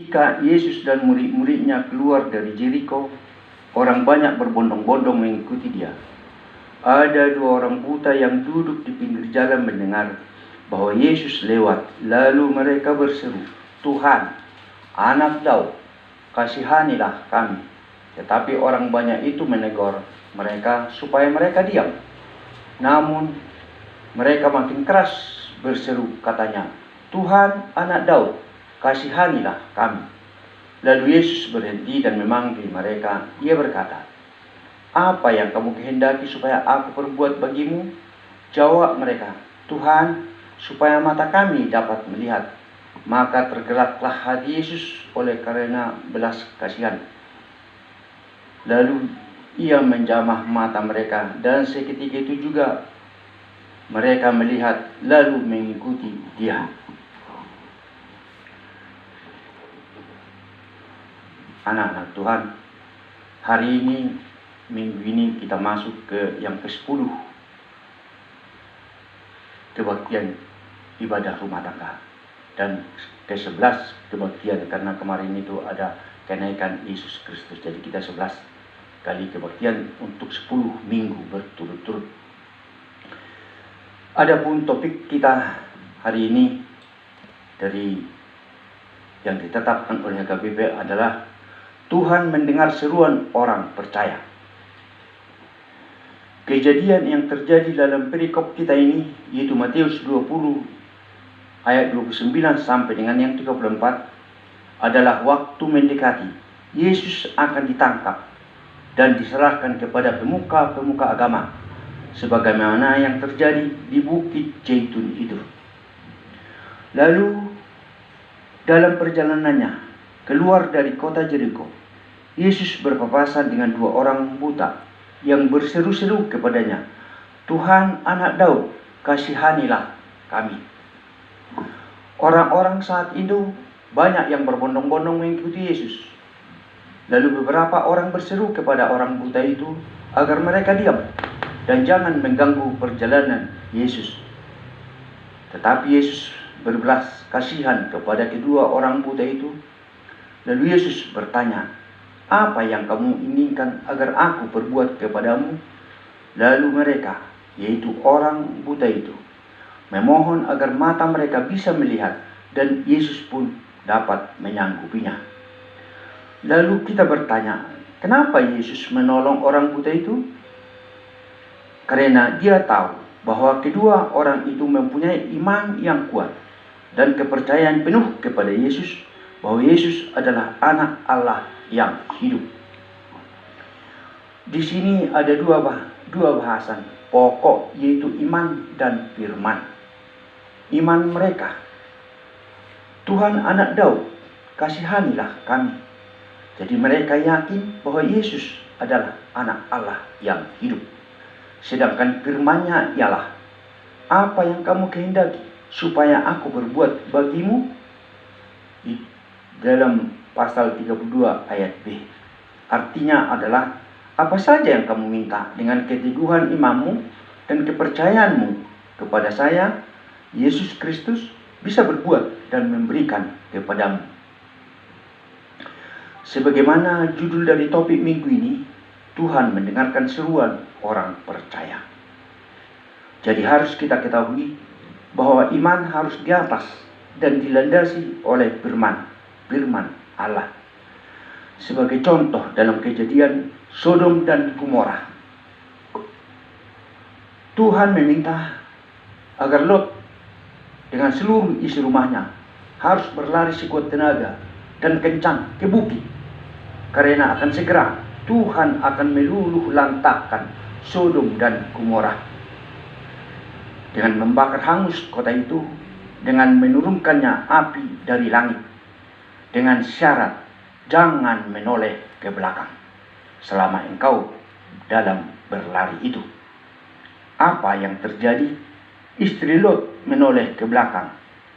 Ketika Yesus dan murid-muridnya keluar dari Jeriko, orang banyak berbondong-bondong mengikuti dia. Ada dua orang buta yang duduk di pinggir jalan mendengar bahwa Yesus lewat. Lalu mereka berseru, "Tuhan, Anak Daud, kasihanilah kami." Tetapi orang banyak itu menegur mereka supaya mereka diam. Namun mereka makin keras berseru, katanya, "Tuhan, Anak Daud, kasihanilah kami." Lalu Yesus berhenti dan memanggil mereka. Ia berkata, "Apa yang kamu kehendaki supaya aku perbuat bagimu?" Jawab mereka, "Tuhan, supaya mata kami dapat melihat." Maka tergeraklah hati Yesus oleh karena belas kasihan. Lalu ia menjamah mata mereka, dan seketika itu juga mereka melihat lalu mengikuti dia. Anak-anak Tuhan, hari ini, minggu ini kita masuk ke yang ke-10, kebaktian ibadah rumah tangga, dan ke-11 kebaktian karena kemarin itu ada kenaikan Yesus Kristus. Jadi kita 11 kali kebaktian untuk 10 minggu berturut-turut. Adapun topik kita hari ini dari yang ditetapkan oleh HKBP adalah Tuhan mendengar seruan orang percaya. Kejadian yang terjadi dalam perikop kita ini, yaitu Matius 20 ayat 29 sampai dengan yang 34, adalah waktu mendekati Yesus akan ditangkap dan diserahkan kepada pemuka-pemuka agama, sebagaimana yang terjadi di Bukit Zaitun itu. Lalu dalam perjalanannya keluar dari kota Jeriko, Yesus berpapasan dengan dua orang buta yang berseru-seru kepadanya, "Tuhan, Anak Daud, kasihanilah kami." Orang-orang saat itu banyak yang berbondong-bondong mengikuti Yesus. Lalu beberapa orang berseru kepada orang buta itu agar mereka diam dan jangan mengganggu perjalanan Yesus. Tetapi Yesus berbelas kasihan kepada kedua orang buta itu. Lalu Yesus bertanya, "Apa yang kamu inginkan agar aku perbuat kepadamu?" Lalu mereka, yaitu orang buta itu, memohon agar mata mereka bisa melihat, dan Yesus pun dapat menyanggupinya. Lalu kita bertanya, kenapa Yesus menolong orang buta itu? Karena dia tahu bahwa kedua orang itu mempunyai iman yang kuat dan kepercayaan penuh kepada Yesus, bahwa Yesus adalah Anak Allah yang hidup. Di sini ada dua bahasan pokok, yaitu iman dan firman. Iman mereka, "Tuhan, Anak Daud, kasihanilah kami." Jadi mereka yakin bahwa Yesus adalah Anak Allah yang hidup. Sedangkan firman-Nya ialah, "Apa yang kamu kehendaki supaya aku berbuat bagimu?" Dalam pasal 32 ayat B. Artinya adalah, apa saja yang kamu minta dengan keteguhan imanmu dan kepercayaanmu kepada saya, Yesus Kristus, bisa berbuat dan memberikan kepadamu. Sebagaimana judul dari topik minggu ini, Tuhan mendengarkan seruan orang percaya. Jadi harus kita ketahui bahwa iman harus di atas dan dilandasi oleh firman Allah. Sebagai contoh dalam kejadian Sodom dan Gomora, Tuhan meminta agar Lot dengan seluruh isi rumahnya harus berlari sekuat tenaga dan kencang ke bukit, karena akan segera Tuhan akan meluluh lantakkan Sodom dan Gomora dengan membakar hangus kota itu, dengan menurunkannya api dari langit, dengan syarat jangan menoleh ke belakang selama engkau dalam berlari itu. Apa yang terjadi? Istri Lot menoleh ke belakang,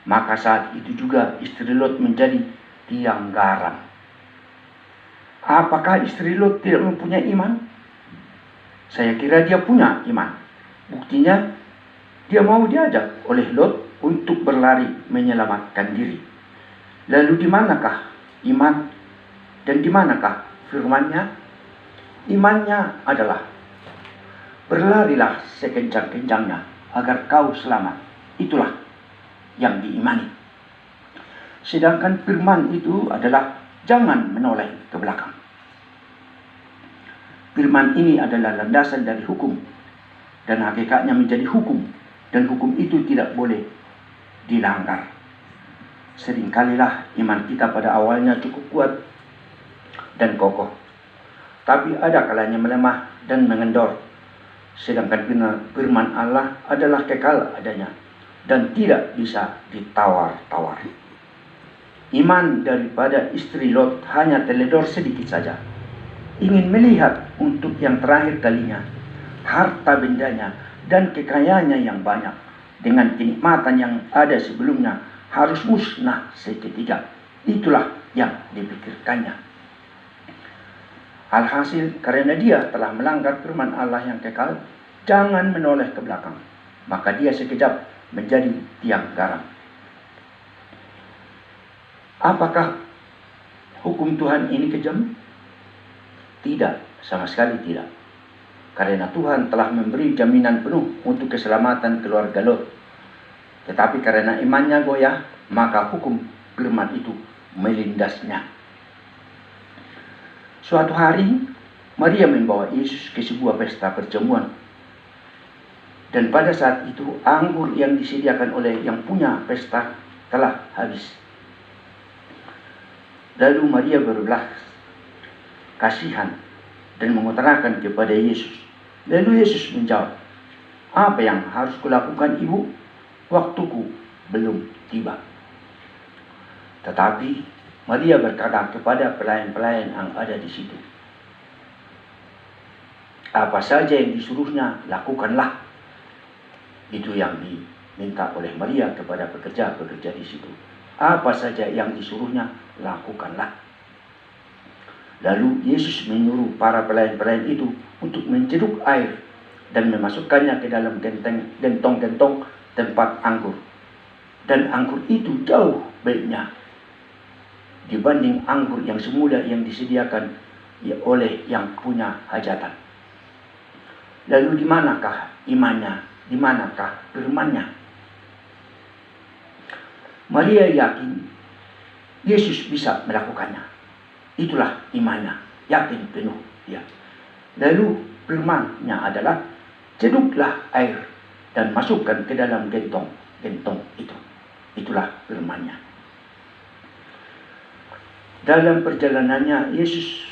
maka saat itu juga istri Lot menjadi tiang garam. Apakah istri Lot tidak mempunyai iman? Saya kira dia punya iman. Buktinya, dia mau diajak oleh Lot untuk berlari menyelamatkan diri. Lalu di manakah iman. Dan di manakah firman-Nya? Imannya adalah berlarilah sekencang-kencangnya agar kau selamat. Itulah yang diimani. Sedangkan firman itu adalah jangan menoleh ke belakang. Firman ini adalah landasan dari hukum dan hakikatnya menjadi hukum, dan hukum itu tidak boleh dilanggar. Seringkalilah iman kita pada awalnya cukup kuat dan kokoh, tapi ada kalanya melemah dan mengendor. Sedangkan firman Allah adalah kekal adanya dan tidak bisa ditawar-tawar. Iman daripada istri Lot hanya teledor sedikit saja. Ingin melihat untuk yang terakhir kalinya harta bendanya dan kekayaannya yang banyak dengan kenikmatan yang ada sebelumnya harus musnah seketika. Itulah yang dipikirkannya. Alhasil karena dia telah melanggar firman Allah yang kekal, jangan menoleh ke belakang, maka dia sekejap menjadi tiang garam. Apakah hukum Tuhan ini kejam? Tidak, sama sekali tidak. Karena Tuhan telah memberi jaminan penuh untuk keselamatan keluarga Lot. Tetapi karena imannya goyah, maka hukum firman itu melindasnya. Suatu hari, Maria membawa Yesus ke sebuah pesta perjamuan. Dan pada saat itu, anggur yang disediakan oleh yang punya pesta telah habis. Lalu Maria berbelas kasihan dan mengutarakan kepada Yesus. Lalu Yesus menjawab, "Apa yang harus kulakukan, Ibu? Waktuku belum tiba." Tetapi Maria berkata kepada pelayan-pelayan yang ada di situ, "Apa saja yang disuruhnya, lakukanlah." Itu yang diminta oleh Maria kepada pekerja-pekerja di situ. Apa saja yang disuruhnya, lakukanlah. Lalu Yesus menyuruh para pelayan-pelayan itu untuk menceruk air dan memasukkannya ke dalam gentong-gentong tempat anggur. Dan anggur itu jauh baiknya dibanding anggur yang semula yang disediakan oleh yang punya hajatan. Lalu di manakah imannya? Di manakah firman-Nya? Maria yakin Yesus bisa melakukannya. Itulah imannya, yakin penuh dia. Lalu firman-Nya adalah, ceduklah air dan masukkan ke dalam gentong itu. Itulah firman-Nya. Dalam perjalanannya Yesus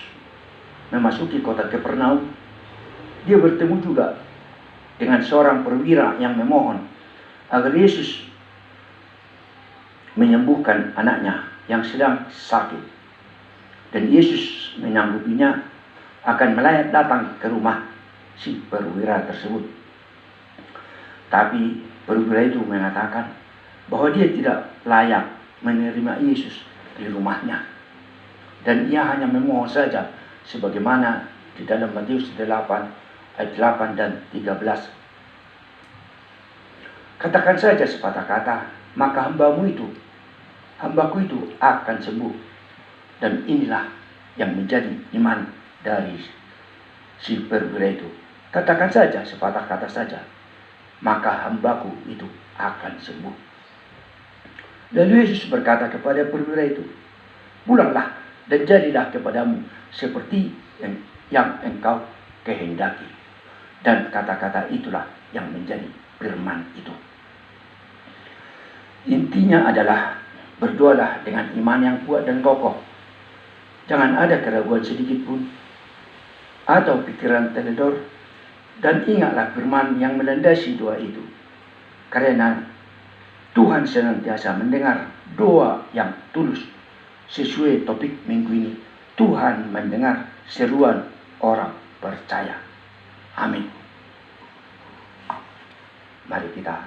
memasuki kota Kapernaum, dia bertemu juga dengan seorang perwira yang memohon agar Yesus menyembuhkan anaknya yang sedang sakit. Dan Yesus menyanggupinya akan melayat datang ke rumah si perwira tersebut. Tapi perwira itu mengatakan bahwa dia tidak layak menerima Yesus di rumahnya. Dan ia hanya memohon saja sebagaimana di dalam Matius 8 ayat 8 dan 13. Katakan saja sepatah kata, maka hambaku itu akan sembuh. Dan inilah yang menjadi iman dari si perwira itu. Katakan saja sepatah kata saja, maka hambaku itu akan sembuh. Lalu Yesus berkata kepada perwira itu, "Pulanglah dan jadilah kepadamu seperti yang engkau kehendaki." Dan kata-kata itulah yang menjadi firman itu. Intinya adalah berdoalah dengan iman yang kuat dan kokoh. Jangan ada keraguan sedikit pun atau pikiran teledor, dan ingatlah firman yang melandasi doa itu. Karena Tuhan senantiasa mendengar doa yang tulus. Sesuai topik minggu ini, Tuhan mendengar seruan orang percaya. Amin. Mari kita